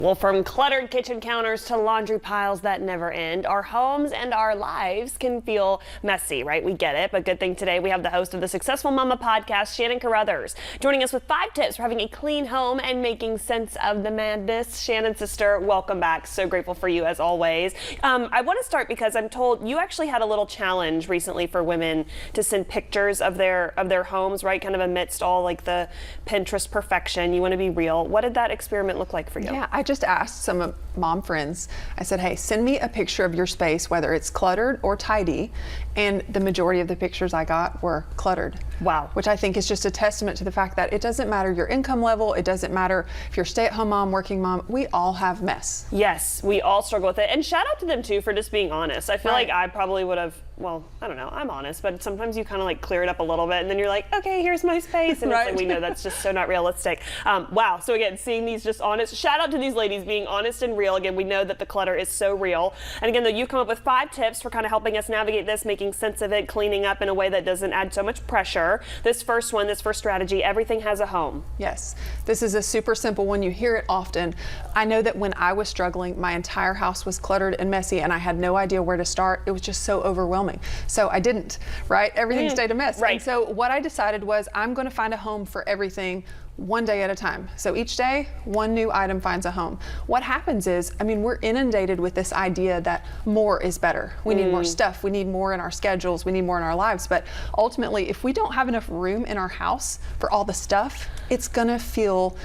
Well, from cluttered kitchen counters to laundry piles that never end, our homes and our lives can feel messy, right? We get it, but good thing today we have the host of the Successful Mama podcast, Shannon Carruthers, joining us with 5 tips for having a clean home and making sense of the madness. Shannon, sister, welcome back. So grateful for you as always. I want to start because I'm told you actually had a little challenge recently for women to send pictures of their homes, right? Kind of amidst all like the Pinterest perfection. You want to be real. What did that experiment look like for you? Yeah, I just asked some of mom friends, I said, hey, send me a picture of your space, whether it's cluttered or tidy. And the majority of the pictures I got were cluttered. Wow. Which I think is just a testament to the fact that it doesn't matter your income level. It doesn't matter if you're stay-at-home mom, working mom. We all have mess. Yes, we all struggle with it. And shout out to them too for just being honest. I feel like I probably would have, well, I don't know, I'm honest, but sometimes you kind of like clear it up a little bit and then you're like, okay, here's my space. And it's like, we know that's just so not realistic. Wow. So again, seeing these just honest, shout out to these ladies being honest and real. Again, we know that the clutter is so real. And again, though, you've come up with 5 tips for kind of helping us navigate this, making sense of it, cleaning up in a way that doesn't add so much pressure. This first strategy, everything has a home. Yes, this is a super simple one. You hear it often. I know that when I was struggling, my entire house was cluttered and messy and I had no idea where to start. It was just so overwhelming. So I didn't, right? Everything stayed a mess. Right. And so what I decided was I'm going to find a home for everything one day at a time. So each day, one new item finds a home. What happens is, I mean, we're inundated with this idea that more is better. We need more stuff. We need more in our schedules. We need more in our lives. But ultimately, if we don't have enough room in our house for all the stuff, it's gonna feel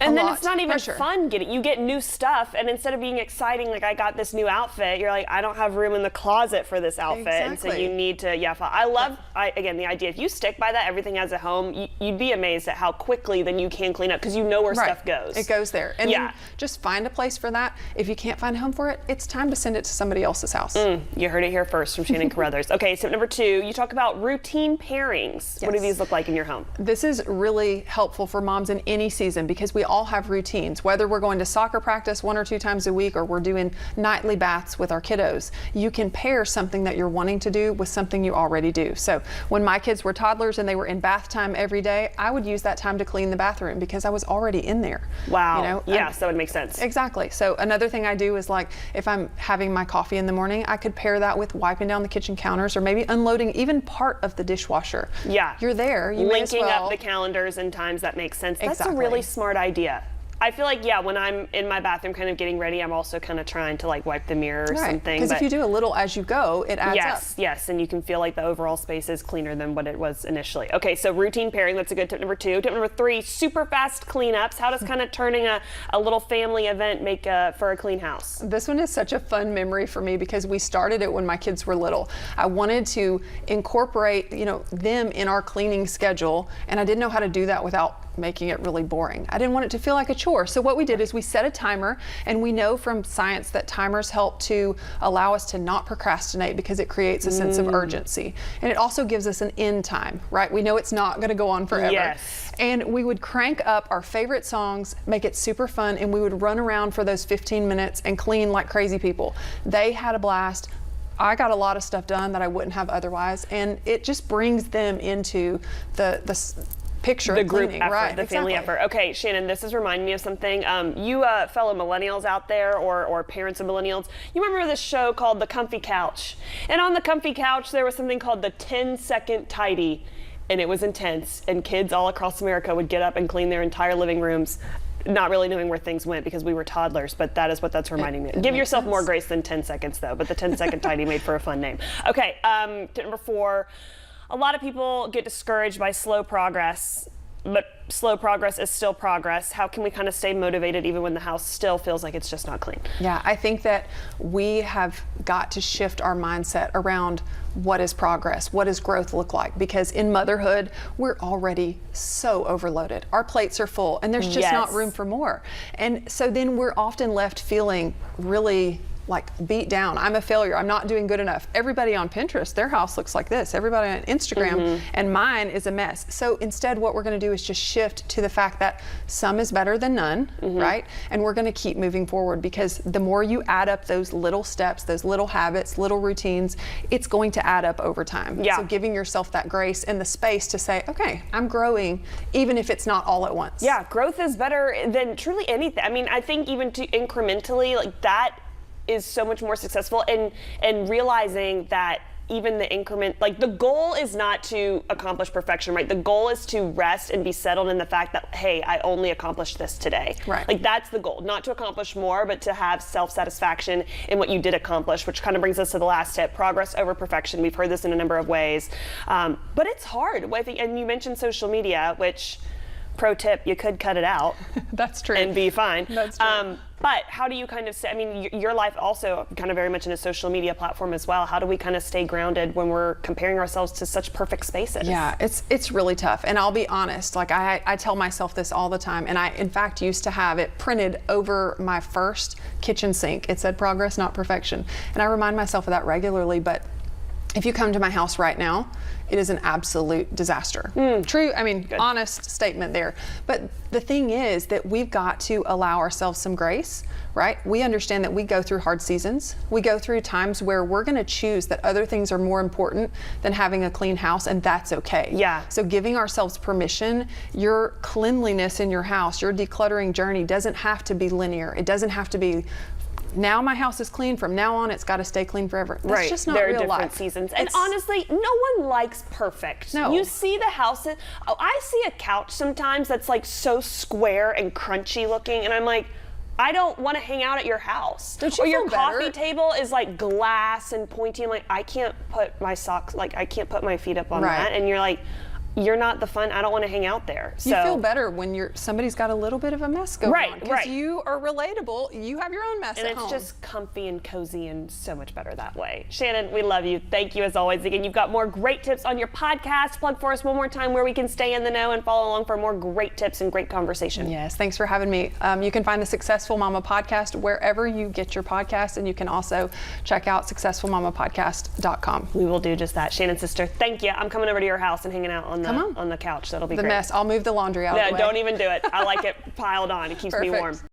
and then it's not even fun you get new stuff, and instead of being exciting, like I got this new outfit, you're like, I don't have room in the closet for this outfit. Exactly. And so you need to, I love, again, the idea, if you stick by that, everything has a home, you'd be amazed at how quickly then you can clean up because you know where stuff goes. It goes there. And then just find a place for that. If you can't find a home for it, it's time to send it to somebody else's house. You heard it here first from Shannon Carruthers. Okay, tip number 2, you talk about routine pairings. Yes. What do these look like in your home? This is really helpful for moms in any season because we all have routines. Whether we're going to soccer practice 1 or 2 times a week or we're doing nightly baths with our kiddos, you can pair something that you're wanting to do with something you already do. So when my kids were toddlers and they were in bath time every day, I would use that time to clean the bathroom because I was already in there. Wow. You know? Yeah, so it makes sense. Exactly. So another thing I do is, like, if I'm having my coffee in the morning, I could pair that with wiping down the kitchen counters or maybe unloading even part of the dishwasher. Yeah. You're there. You linking up the calendars and times that makes sense. That's a really smart idea. I feel like, when I'm in my bathroom kind of getting ready, I'm also kind of trying to like wipe the mirror or something. Because if you do a little as you go, it adds up. Yes, and you can feel like the overall space is cleaner than what it was initially. Okay, so routine pairing, that's a good tip number 2. Tip number 3, super fast cleanups. How does kind of turning a little family event make for a clean house? This one is such a fun memory for me because we started it when my kids were little. I wanted to incorporate, them in our cleaning schedule, and I didn't know how to do that without making it really boring. I didn't want it to feel like a chore. So what we did is we set a timer, and we know from science that timers help to allow us to not procrastinate because it creates a sense of urgency. And it also gives us an end time, right? We know it's not going to go on forever. Yes. And we would crank up our favorite songs, make it super fun, and we would run around for those 15 minutes and clean like crazy people. They had a blast. I got a lot of stuff done that I wouldn't have otherwise, and it just brings them into the picture the of group cleaning. effort, the family effort. Okay, Shannon, this is reminding me of something. You fellow millennials out there or parents of millennials, you remember this show called The Comfy Couch? And on The Comfy Couch, there was something called the 10-second tidy, and it was intense. And kids all across America would get up and clean their entire living rooms, not really knowing where things went because we were toddlers, but that is what that's reminding me. Give yourself more grace than 10 seconds though, but the 10-second tidy made for a fun name. Okay, tip number 4. A lot of people get discouraged by slow progress, but slow progress is still progress. How can we kind of stay motivated even when the house still feels like it's just not clean? Yeah, I think that we have got to shift our mindset around what is progress, what does growth look like? Because in motherhood, we're already so overloaded. Our plates are full and there's just not room for more. And so then we're often left feeling really like beat down. I'm a failure. I'm not doing good enough. Everybody on Pinterest, their house looks like this. Everybody on Instagram, and mine is a mess. So instead, what we're going to do is just shift to the fact that some is better than none, right? And we're going to keep moving forward, because the more you add up those little steps, those little habits, little routines, it's going to add up over time. Yeah. So giving yourself that grace and the space to say, okay, I'm growing, even if it's not all at once. Yeah, growth is better than truly anything. I mean, I think even to incrementally, like that is so much more successful, and realizing that even the increment, like the goal is not to accomplish perfection, right? The goal is to rest and be settled in the fact that, hey, I only accomplished this today. Right. Like that's the goal, not to accomplish more, but to have self-satisfaction in what you did accomplish, which kind of brings us to the last tip, progress over perfection. We've heard this in a number of ways, but it's hard. And you mentioned social media, which, pro tip, you could cut it out. That's true. And be fine. That's true. But how do you kind of I mean, your life also kind of very much in a social media platform as well. How do we kind of stay grounded when we're comparing ourselves to such perfect spaces? Yeah, it's really tough. And I'll be honest, like I tell myself this all the time. And I, in fact, used to have it printed over my first kitchen sink. It said progress, not perfection. And I remind myself of that regularly. But if you come to my house right now, it is an absolute disaster. True, I mean, Good. Honest statement there. But the thing is that we've got to allow ourselves some grace, right? We understand that we go through hard seasons. We go through times where we're gonna choose that other things are more important than having a clean house, and that's okay. Yeah. So giving ourselves permission, your cleanliness in your house, your decluttering journey doesn't have to be linear. It doesn't have to be, now my house is clean, from now on it's got to stay clean forever. That's just not there are real different life. seasons. And honestly, no one likes perfect. No. You see the houses. Oh, I see a couch sometimes that's like so square and crunchy looking, and I'm like, I don't want to hang out at your house. Don't you or your feel coffee better? table is like glass and pointy. I'm like, I can't put my socks, like I can't put my feet up on Right. that. And you're like, you're not the fun. I don't want to hang out there. You feel better when somebody's got a little bit of a mess going on. Right. Because you are relatable. You have your own mess And at it's home. just comfy and cozy and so much better that way. Shannon, we love you. Thank you as always. Again, you've got more great tips on your podcast. Plug for us one more time where we can stay in the know and follow along for more great tips and great conversation. Yes, thanks for having me. You can find the Successful Mama podcast wherever you get your podcast, and you can also check out successfulmamapodcast.com. We will do just that. Shannon, sister, thank you. I'm coming over to your house and hanging out on the couch. That'll be The great. mess. I'll move the laundry out of the way. Don't even do it. I like it piled on. It keeps me Perfect. warm.